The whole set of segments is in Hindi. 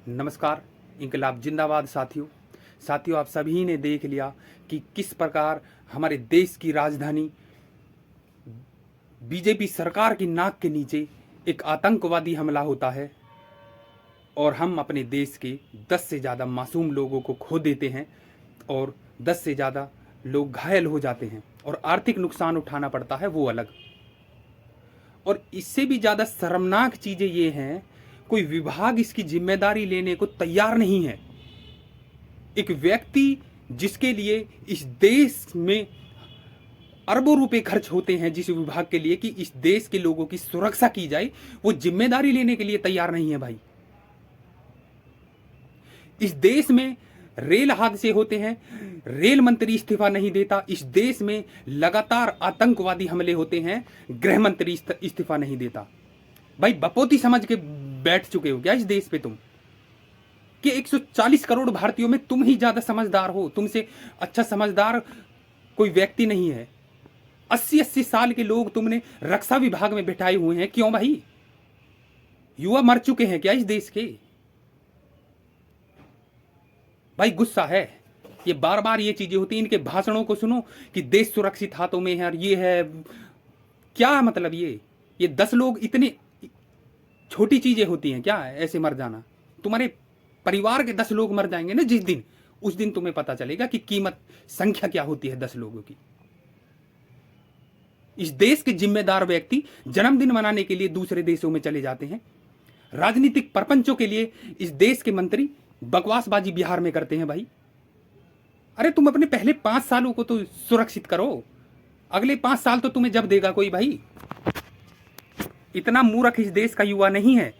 नमस्कार। इनकलाब जिंदाबाद। साथियों आप सभी ने देख लिया कि किस प्रकार हमारे देश की राजधानी बीजेपी सरकार की नाक के नीचे एक आतंकवादी हमला होता है और हम अपने देश के 10 से ज़्यादा मासूम लोगों को खो देते हैं और 10 से ज़्यादा लोग घायल हो जाते हैं और आर्थिक नुकसान उठाना पड़ता है, वो अलग। और इससे भी ज़्यादा शर्मनाक चीज़ें ये हैं, कोई विभाग इसकी जिम्मेदारी लेने को तैयार नहीं है। एक व्यक्ति जिसके लिए इस देश में अरबों रुपए खर्च होते हैं जिस विभाग के लिए कि इस देश के लोगों की सुरक्षा की जाए, वो जिम्मेदारी लेने के लिए तैयार नहीं है भाई। इस देश में रेल हादसे होते हैं, रेल मंत्री इस्तीफा नहीं देता। इस देश में लगातार आतंकवादी हमले होते हैं, गृह मंत्री इस्तीफा नहीं देता। भाई बपोती समझ के बैठ चुके हो क्या इस देश पे तुम कि 140 करोड़ भारतीयों में तुम ही ज्यादा समझदार हो? तुमसे अच्छा समझदार कोई व्यक्ति नहीं है। 80-80 साल के लोग तुमने रक्षा विभाग में बिठाए हुए हैं। क्यों भाई? युवा मर चुके हैं क्या इस देश के? भाई गुस्सा है। ये बार बार ये चीजें होती हैं। इनके भाषणों को सुनो कि देश सुरक्षित हाथों में है और ये है, क्या मतलब? ये 10 लोग, इतने छोटी चीजें होती हैं क्या ऐसे मर जाना? तुम्हारे परिवार के 10 लोग मर जाएंगे ना जिस दिन, उस दिन तुम्हें पता चलेगा कि कीमत, संख्या क्या होती है 10 लोगों की। इस देश के जिम्मेदार व्यक्ति जन्मदिन मनाने के लिए दूसरे देशों में चले जाते हैं। राजनीतिक परपंचों के लिए इस देश के मंत्री बकवासबाजी बिहार में करते हैं भाई। अरे तुम अपने पहले 5 सालों को तो सुरक्षित करो, अगले 5 साल तो तुम्हें जब देगा कोई भाई। इतना मूर्ख इस देश का युवा नहीं है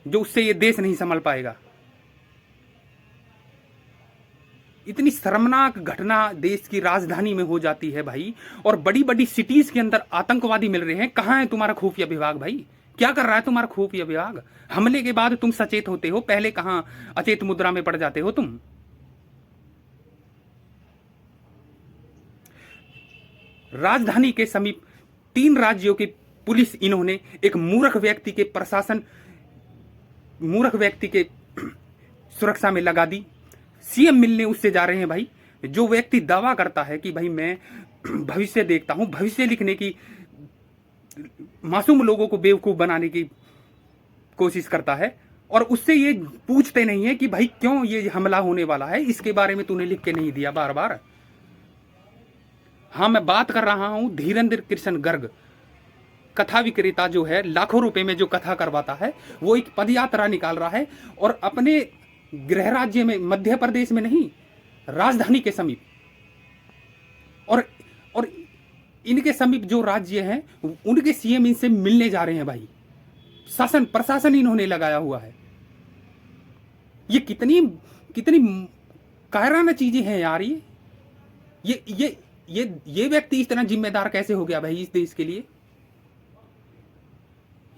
जो उससे ये देश नहीं संभल पाएगा। इतनी शर्मनाक घटना देश की राजधानी में हो जाती है भाई, और बड़ी बड़ी सिटीज के अंदर आतंकवादी मिल रहे हैं। कहां है तुम्हारा खुफिया विभाग भाई? क्या कर रहा है तुम्हारा खुफिया विभाग? हमले के बाद तुम सचेत होते हो, पहले कहां अचेत मुद्रा में पड़ जाते हो तुम? राजधानी के समीप 3 राज्यों की पुलिस इन्होंने एक मूर्ख व्यक्ति के सुरक्षा में लगा दी। सीएम मिलने उससे जा रहे हैं भाई। जो व्यक्ति दावा करता है कि भाई मैं भविष्य देखता हूं, भविष्य लिखने की, मासूम लोगों को बेवकूफ बनाने की कोशिश करता है, और उससे ये पूछते नहीं है कि भाई क्यों ये हमला होने वाला है, इसके बारे में तूने लिख के नहीं दिया बार बार। हाँ, मैं बात कर रहा हूं धीरेन्द्र कृष्ण गर्ग, कथा विक्रेता जो है, लाखों रुपए में जो कथा करवाता है, वो एक पदयात्रा निकाल रहा है और अपने गृह राज्य में, मध्य प्रदेश में नहीं, राजधानी के समीप, और इनके समीप जो राज्य हैं उनके सीएम इनसे मिलने जा रहे हैं भाई। शासन प्रशासन इन्होंने लगाया हुआ है। ये कितनी कायराना चीजें हैं यार। ये व्यक्ति इस तरह जिम्मेदार कैसे हो गया भाई इस देश के लिए?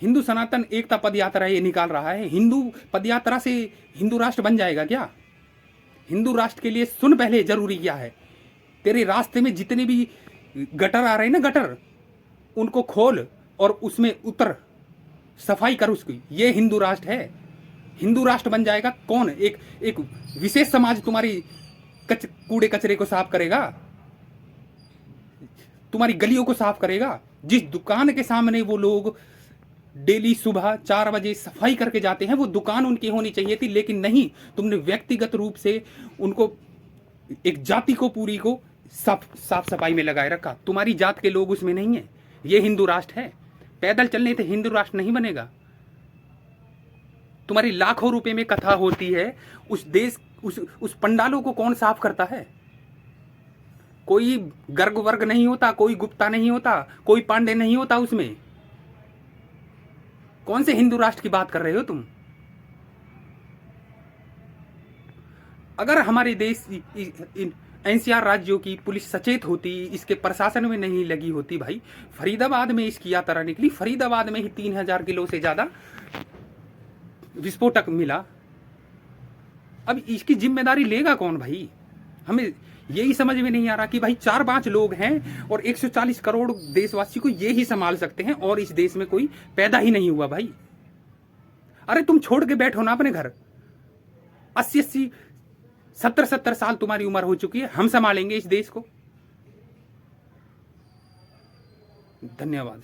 हिंदू सनातन एकता पदयात्रा ये निकाल रहा है। हिंदू पदयात्रा से हिंदू राष्ट्र बन जाएगा क्या? हिंदू राष्ट्र के लिए सुन पहले जरूरी क्या है। तेरे रास्ते में जितने भी गटर आ रहे हैं ना, गटर, उनको खोल और उसमें उतर, सफाई कर उसकी। ये हिंदू राष्ट्र है। हिंदू राष्ट्र बन जाएगा कौन? एक विशेष समाज तुम्हारी कूड़े कचरे को साफ करेगा, तुम्हारी गलियों को साफ करेगा। जिस दुकान के सामने वो लोग डेली सुबह 4 बजे सफाई करके जाते हैं, वो दुकान उनकी होनी चाहिए थी, लेकिन नहीं, तुमने व्यक्तिगत रूप से उनको, एक जाति को पूरी को साफ सफाई में लगाए रखा। तुम्हारी जात के लोग उसमें नहीं है। ये हिंदू राष्ट्र है? पैदल चलने से हिंदू राष्ट्र नहीं बनेगा। तुम्हारी लाखों रुपए में कथा होती है, उस पंडालों को कौन साफ करता है? कोई गर्ग वर्ग नहीं होता, कोई गुप्ता नहीं होता, कोई पांडे नहीं होता उसमें। कौन से हिंदू राष्ट्र की बात कर रहे हो तुम? अगर हमारे देश एनसीआर राज्यों की पुलिस सचेत होती, इसके प्रशासन में नहीं लगी होती भाई। फरीदाबाद में इसकी यात्रा निकली, फरीदाबाद में ही 3000 किलो से ज्यादा विस्फोटक मिला। अब इसकी जिम्मेदारी लेगा कौन भाई? हमें यही समझ में नहीं आ रहा कि भाई 4-5 लोग हैं और 140 करोड़ देशवासी को ये ही संभाल सकते हैं, और इस देश में कोई पैदा ही नहीं हुआ भाई। अरे तुम छोड़ के बैठो ना अपने घर, 80-80 70-70 साल तुम्हारी उम्र हो चुकी है, हम संभालेंगे इस देश को। धन्यवाद।